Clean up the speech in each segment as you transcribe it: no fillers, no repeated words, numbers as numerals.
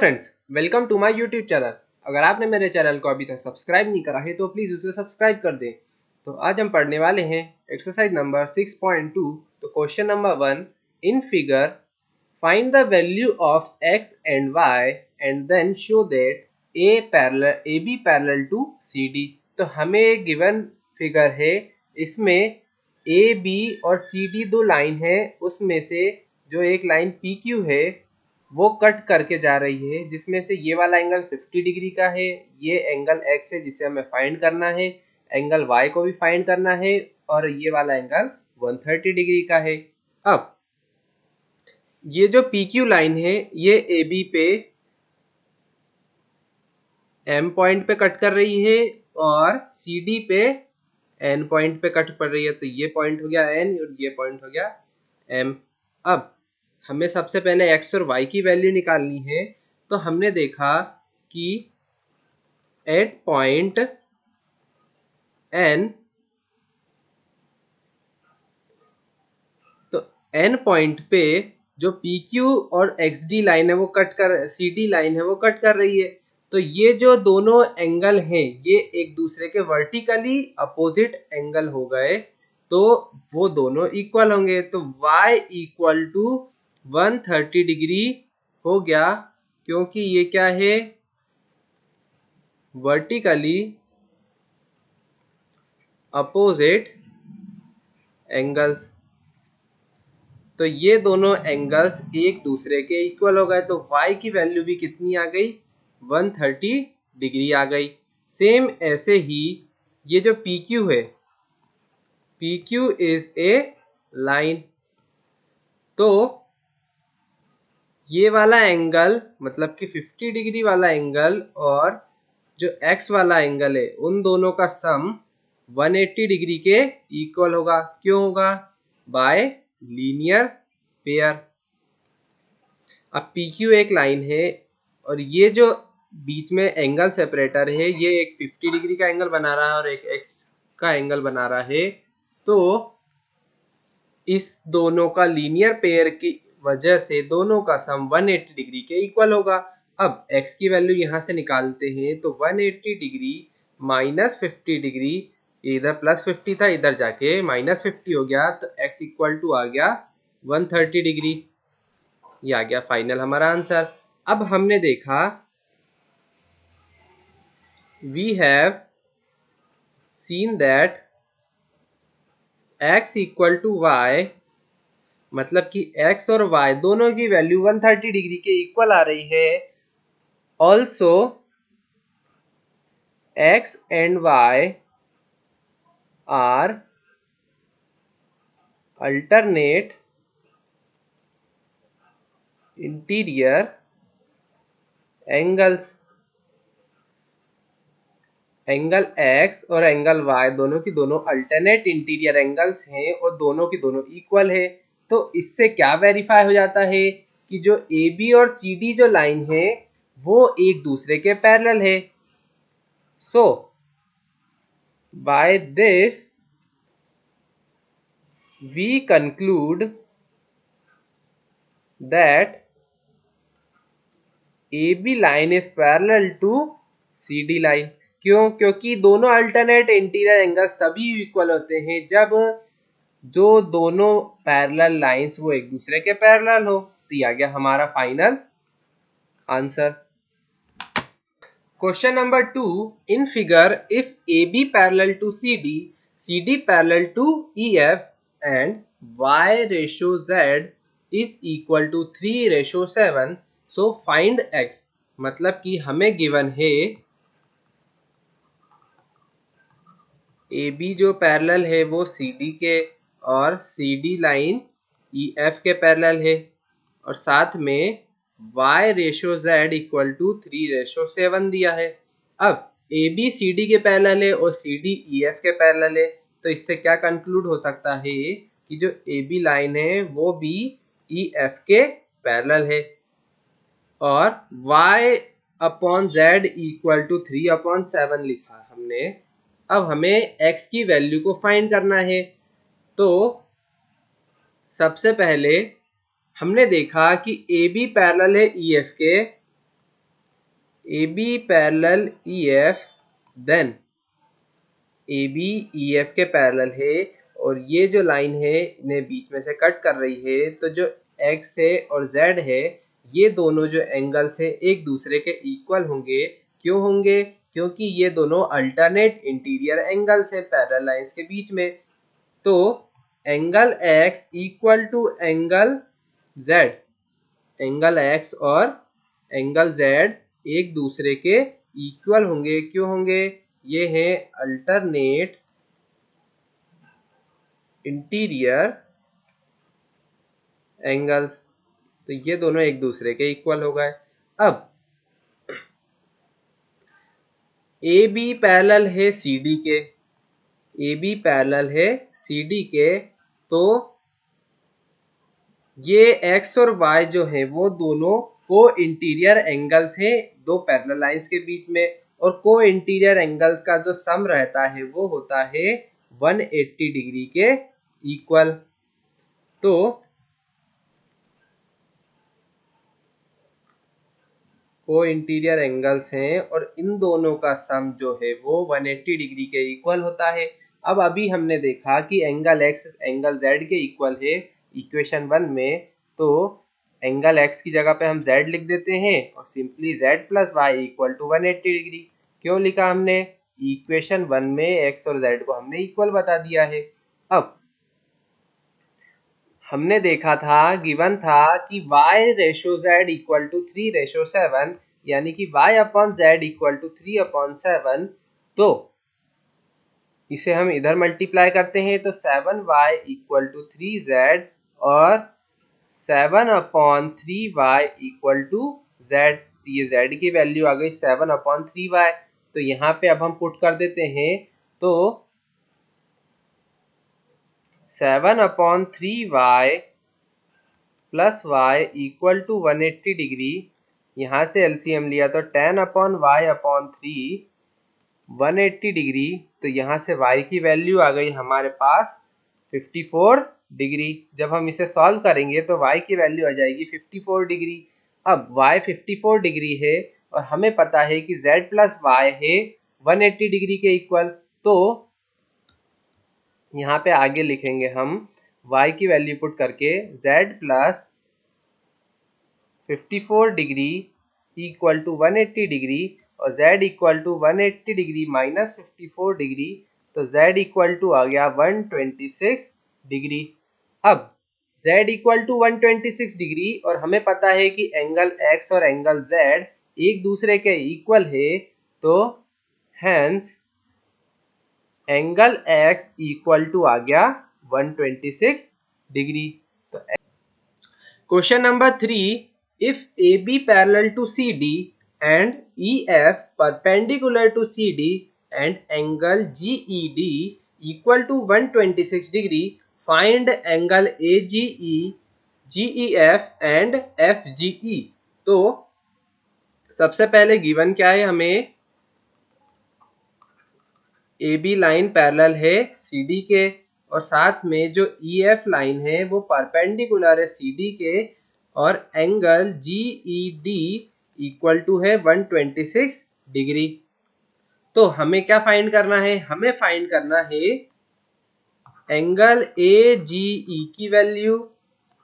Friends, welcome to my YouTube channel. अगर आपने मेरे चैनल को अभी तक सब्सक्राइब नहीं करा है तो प्लीज़ उसे सब्सक्राइब कर दें। तो आज हम पढ़ने वाले हैं एक्सरसाइज नंबर 6.2। तो question number 1, in figure find the value of x and y and then show that A B parallel to C D. तो हमें एक गिवन फिगर है, इसमें ए बी और सी डी दो लाइन है, उसमें से जो एक लाइन पी क्यू है वो कट करके जा रही है, जिसमें से ये वाला एंगल 50 डिग्री का है, ये एंगल x है जिसे हमें फाइंड करना है, एंगल y को भी फाइंड करना है और ये वाला एंगल 130 डिग्री का है। अब ये जो PQ लाइन है ये AB पे M पॉइंट पे कट कर रही है और CD पे N पॉइंट पे कट पड़ रही है। तो ये पॉइंट हो गया N और ये पॉइंट हो गया M। अब हमें सबसे पहले x और y की वैल्यू निकालनी है। तो हमने देखा कि एट पॉइंट n, तो n पॉइंट पे जो PQ और XD लाइन है वो कट कर, CD लाइन है वो कट कर रही है। तो ये जो दोनों एंगल हैं ये एक दूसरे के वर्टिकली अपोजिट एंगल हो गए, तो वो दोनों इक्वल होंगे। तो y इक्वल टू 130 डिग्री हो गया, क्योंकि ये क्या है, वर्टिकली अपोजिट एंगल्स। तो ये दोनों एंगल्स एक दूसरे के इक्वल हो गए, तो y की वैल्यू भी कितनी आ गई, 130 डिग्री आ गई। सेम ऐसे ही ये जो PQ है, PQ इज ए लाइन, तो ये वाला एंगल मतलब कि 50 डिग्री वाला एंगल और जो x वाला एंगल है उन दोनों का सम 180 डिग्री के इक्वल होगा। क्यों होगा, बाय लीनियर पेयर। अब PQ एक लाइन है और ये जो बीच में एंगल सेपरेटर है ये एक 50 डिग्री का एंगल बना रहा है और एक x का एंगल बना रहा है। तो इस दोनों का लीनियर पेयर की वजह से दोनों का सम 180 डिग्री के इक्वल होगा। अब x की वैल्यू यहाँ से निकालते हैं, तो 180 डिग्री माइनस 50 डिग्री, इधर प्लस 50 था इधर जाके माइनस 50 हो गया, तो x इक्वल टू आ गया 130 डिग्री। ये आ गया फाइनल हमारा आंसर। अब हमने देखा we have seen that x equal to y, मतलब कि x और y दोनों की वैल्यू 130 डिग्री के इक्वल आ रही है। Also x and y are alternate interior angles. Angle x और एंगल y दोनों की दोनों अल्टरनेट इंटीरियर एंगल्स हैं और दोनों की दोनों इक्वल है। तो इससे क्या वेरीफाई हो जाता है कि जो AB और CD जो लाइन है वो एक दूसरे के पैरेलल है। So by this we conclude that AB line is parallel to CD line। क्यों, क्योंकि दोनों अल्टरनेट इंटीरियर एंगल्स तभी इक्वल होते हैं जब जो दोनों पैरेलल लाइंस वो एक दूसरे के पैरेलल हो। तो ये आ गया हमारा final answer. Question number 2, in figure if AB parallel to CD, CD parallel to EF and y ratio z is equal to 3:7, so find x। मतलब कि हमें गिवन है AB जो पैरेलल है वो CD के और CD लाइन EF के पैरेलल है और साथ में y ratio z equal to 3:7 दिया है। अब AB CD के पैरेलल है और CD EF के पैरेलल है, तो इससे क्या कंक्लूड हो सकता है कि जो AB लाइन है वो भी EF के पैरेलल है और y upon z equal to 3/7 लिखा हमने। अब हमें x की वैल्यू को फाइंड करना है। तो सबसे पहले हमने देखा कि AB पैरेलल है EF के, AB parallel EF, then AB EF के पैरेलल है और ये जो लाइन है इन्हें बीच में से कट कर रही है, तो जो X है और Z है ये दोनों जो एंगल्स है एक दूसरे के इक्वल होंगे। क्यों होंगे? क्योंकि ये दोनों अल्टरनेट इंटीरियर एंगल्स हैं पैरेलल लाइंस के बीच में। तो angle X equal to angle Z, angle X और एंगल Z एक दूसरे के इक्वल होंगे। क्यों होंगे? ये है अल्टरनेट इंटीरियर एंगल्स, तो ये दोनों एक दूसरे के इक्वल हो गए। अब ए बी पैरेलल है सी डी के, ए बी पैरेलल है सी डी के, तो ये एक्स और वाई जो है वो दोनों को इंटीरियर एंगल्स हैं दो पैरेलल लाइंस के बीच में, और को इंटीरियर एंगल्स का जो सम रहता है वो होता है 180 डिग्री के इक्वल। तो को इंटीरियर एंगल्स हैं और इन दोनों का सम जो है वो 180 डिग्री के इक्वल होता है। अब अभी हमने देखा कि एंगल एक्स एंगल जेड के इक्वल है इक्वेशन 1 में, तो एंगल एक्स की जगह पे हम जेड लिख देते हैं और simply z plus y equal to 180 degree. क्यों लिखा हमने? इक्वेशन 1 में एक्स और जेड को हमने इक्वल बता दिया है। अब हमने देखा था, गिवन था कि y ratio z equal to 3 ratio 7, यानी कि y upon z equal to 3 upon 7। तो इसे हम इधर मल्टीप्लाई करते हैं तो 7y इक्वल टू 3z और 7 upon 3y equal to z। तो ये z की वैल्यू आ गई 7 अपॉन 3y। तो यहाँ पे अब हम पुट कर देते हैं, तो 7 upon 3y plus y equal to 180 degree, यहाँ से एलसीएम लिया तो 10 अपॉन वाई अपॉन 3 180 डिग्री। तो यहाँ से y की वैल्यू आ गई हमारे पास 54 डिग्री। जब हम इसे सॉल्व करेंगे तो y की वैल्यू आ जाएगी 54 डिग्री। अब y 54 डिग्री है और हमें पता है कि z प्लस वाई है 180 डिग्री के इक्वल। तो यहाँ पे आगे लिखेंगे हम y की वैल्यू पुट करके z plus 54 degree equal to 180 degree और z equal to 180 degree minus 54 degree, तो z इक्वल टू आ गया 126 डिग्री। अब z इक्वल टू 126 डिग्री और हमें पता है कि एंगल x और एंगल z एक दूसरे के इक्वल है, तो hence angle x equal to आ गया 126 डिग्री। तो question number 3, if AB parallel to CD and EF perpendicular to CD and angle GED equal to 126 degree, find angle AGE, GEF and FGE। तो सबसे पहले given क्या है, हमें AB line parallel है CD के और साथ में जो EF लाइन है वो परपेंडिकुलर है CD के और एंगल GED इक्वल टू है 126 डिग्री। तो हमें क्या फाइंड करना है? हमें फाइंड करना है एंगल AGE की वैल्यू,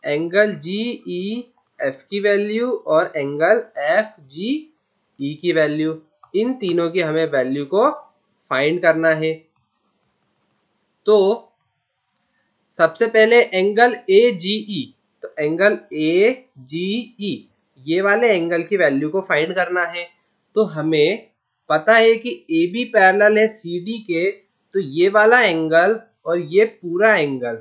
एंगल GEF की वैल्यू और एंगल FGE की वैल्यू। इन तीनों की हमें वैल्यू को फाइंड करना है। तो सबसे पहले एंगल AGE, तो एंगल AGE ये वाले एंगल की वैल्यू को फाइंड करना है। तो हमें पता है कि AB पैरेलल है CD के, तो ये वाला एंगल और ये पूरा एंगल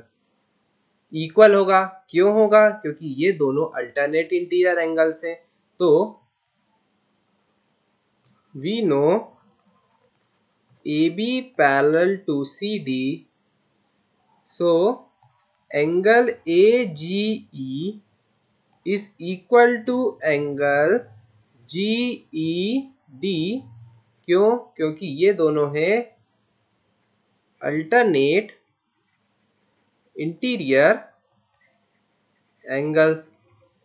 इक्वल होगा। क्यों होगा? क्योंकि ये दोनों अल्टरनेट इंटीरियर एंगल्स हैं। तो we know AB parallel to CD, so angle AGE is equal to angle GED। क्यों? क्योंकि ये दोनों हैं अल्टरनेट इंटीरियर एंगल्स,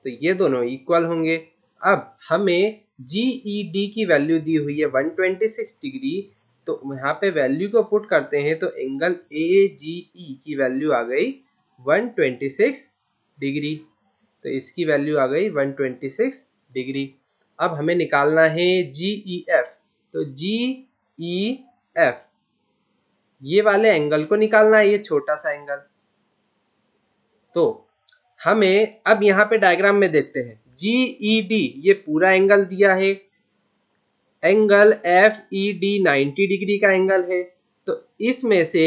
तो ये दोनों इक्वल होंगे। अब हमें GED की वैल्यू दी हुई है 126 डिग्री, तो यहाँ पे वैल्यू को पुट करते हैं तो एंगल AGE की वैल्यू आ गई 126 डिग्री। तो इसकी वैल्यू आ गई 126 डिग्री। अब हमें निकालना है GEF। तो GEF ये वाले एंगल को निकालना है, ये छोटा सा एंगल। तो हमें अब यहाँ पे डायग्राम में देखते हैं, GED ये पूरा एंगल दिया है, एंगल FED 90 डिग्री का एंगल है। तो इसमें से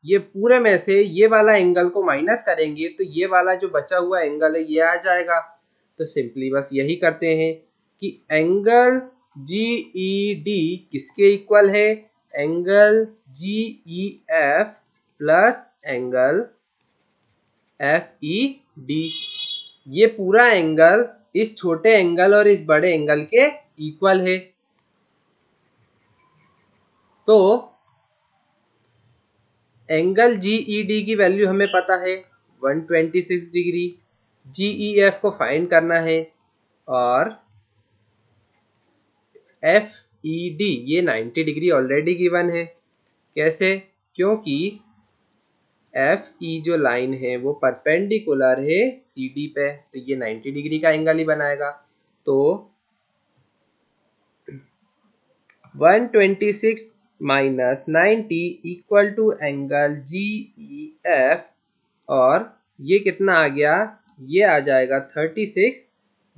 ये पूरे में से ये वाला एंगल को माइनस करेंगे तो ये वाला जो बचा हुआ एंगल है ये आ जाएगा। तो सिंपली बस यही करते हैं कि एंगल GED किसके इक्वल है, angle GEF plus angle FED। ये पूरा एंगल इस छोटे एंगल और इस बड़े एंगल के इक्वल है। तो एंगल GED की वैल्यू हमें पता है 126 डिग्री, GEF को फाइंड करना है और FED ये 90 डिग्री ऑलरेडी गिवन है। कैसे? क्योंकि FE जो लाइन है वो परपेंडिकुलर है CD पे, तो ये 90 डिग्री का एंगल ही बनाएगा। तो 126 minus 90 equal to angle GEF, और ये कितना आ गया, ये आ जाएगा 36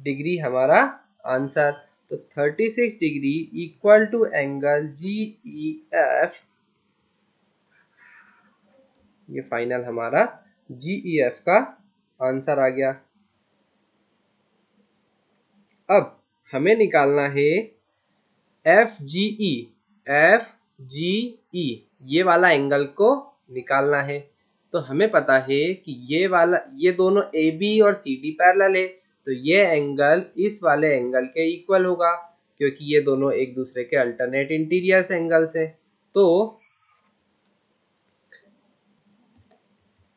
डिग्री हमारा आंसर। तो 36 degree equal to angle GEF, ये फाइनल हमारा GEF का आंसर आ गया। अब हमें निकालना है FGE ये वाला एंगल को निकालना है। तो हमें पता है कि ये दोनों AB और CD पैरेलल है, तो ये एंगल इस वाले एंगल के इक्वल होगा क्योंकि ये दोनों एक दूसरे के अल्टरनेट इंटीरियर एंगल्स हैं। तो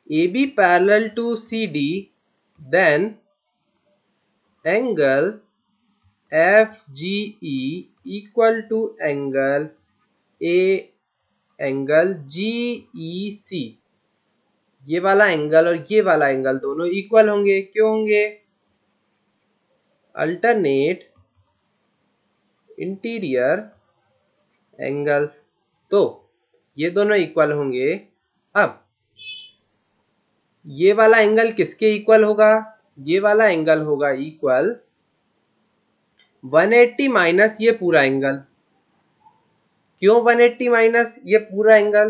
AB parallel to CD, then angle FGE equal to angle GEC। ये वाला एंगल और ये वाला एंगल दोनों इक्वल होंगे। क्यों होंगे? अल्टरनेट इंटीरियर एंगल्स, तो ये दोनों इक्वल होंगे। अब ये वाला एंगल किसके इक्वल होगा? ये वाला एंगल होगा इक्वल 180 माइनस ये पूरा एंगल। क्यों 180 माइनस ये पूरा एंगल?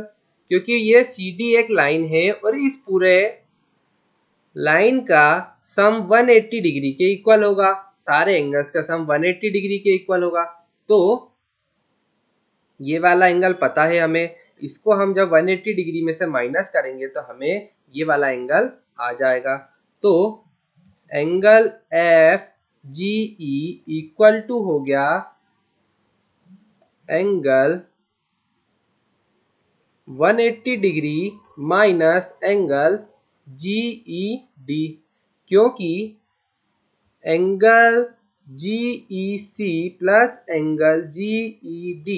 क्योंकि ये CD एक लाइन है और इस पूरे लाइन का सम 180 डिग्री के इक्वल होगा। सारे एंगल्स का सम 180 डिग्री के इक्वल होगा। तो ये वाला एंगल पता है हमें, इसको हम जब 180 डिग्री में से माइनस करेंगे तो हमें ये वाला एंगल आ जाएगा। तो एंगल FGE इक्वल टू हो गया angle 180 degree minus angle GED, क्योंकि angle GEC plus angle GED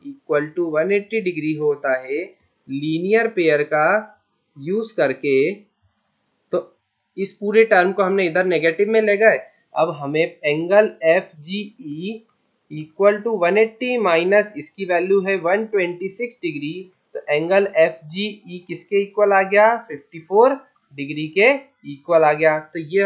equal to 180 degree होता है लीनियर पेयर का यूज करके। तो इस पूरे टर्म को हमने इधर नेगेटिव में ले गए। अब हमें angle FGE equal to 180 minus इसकी वैल्यू है 126 डिग्री, तो एंगल FGE किसके इक्वल आ गया? 54 डिग्री के इक्वल आ गया। तो ये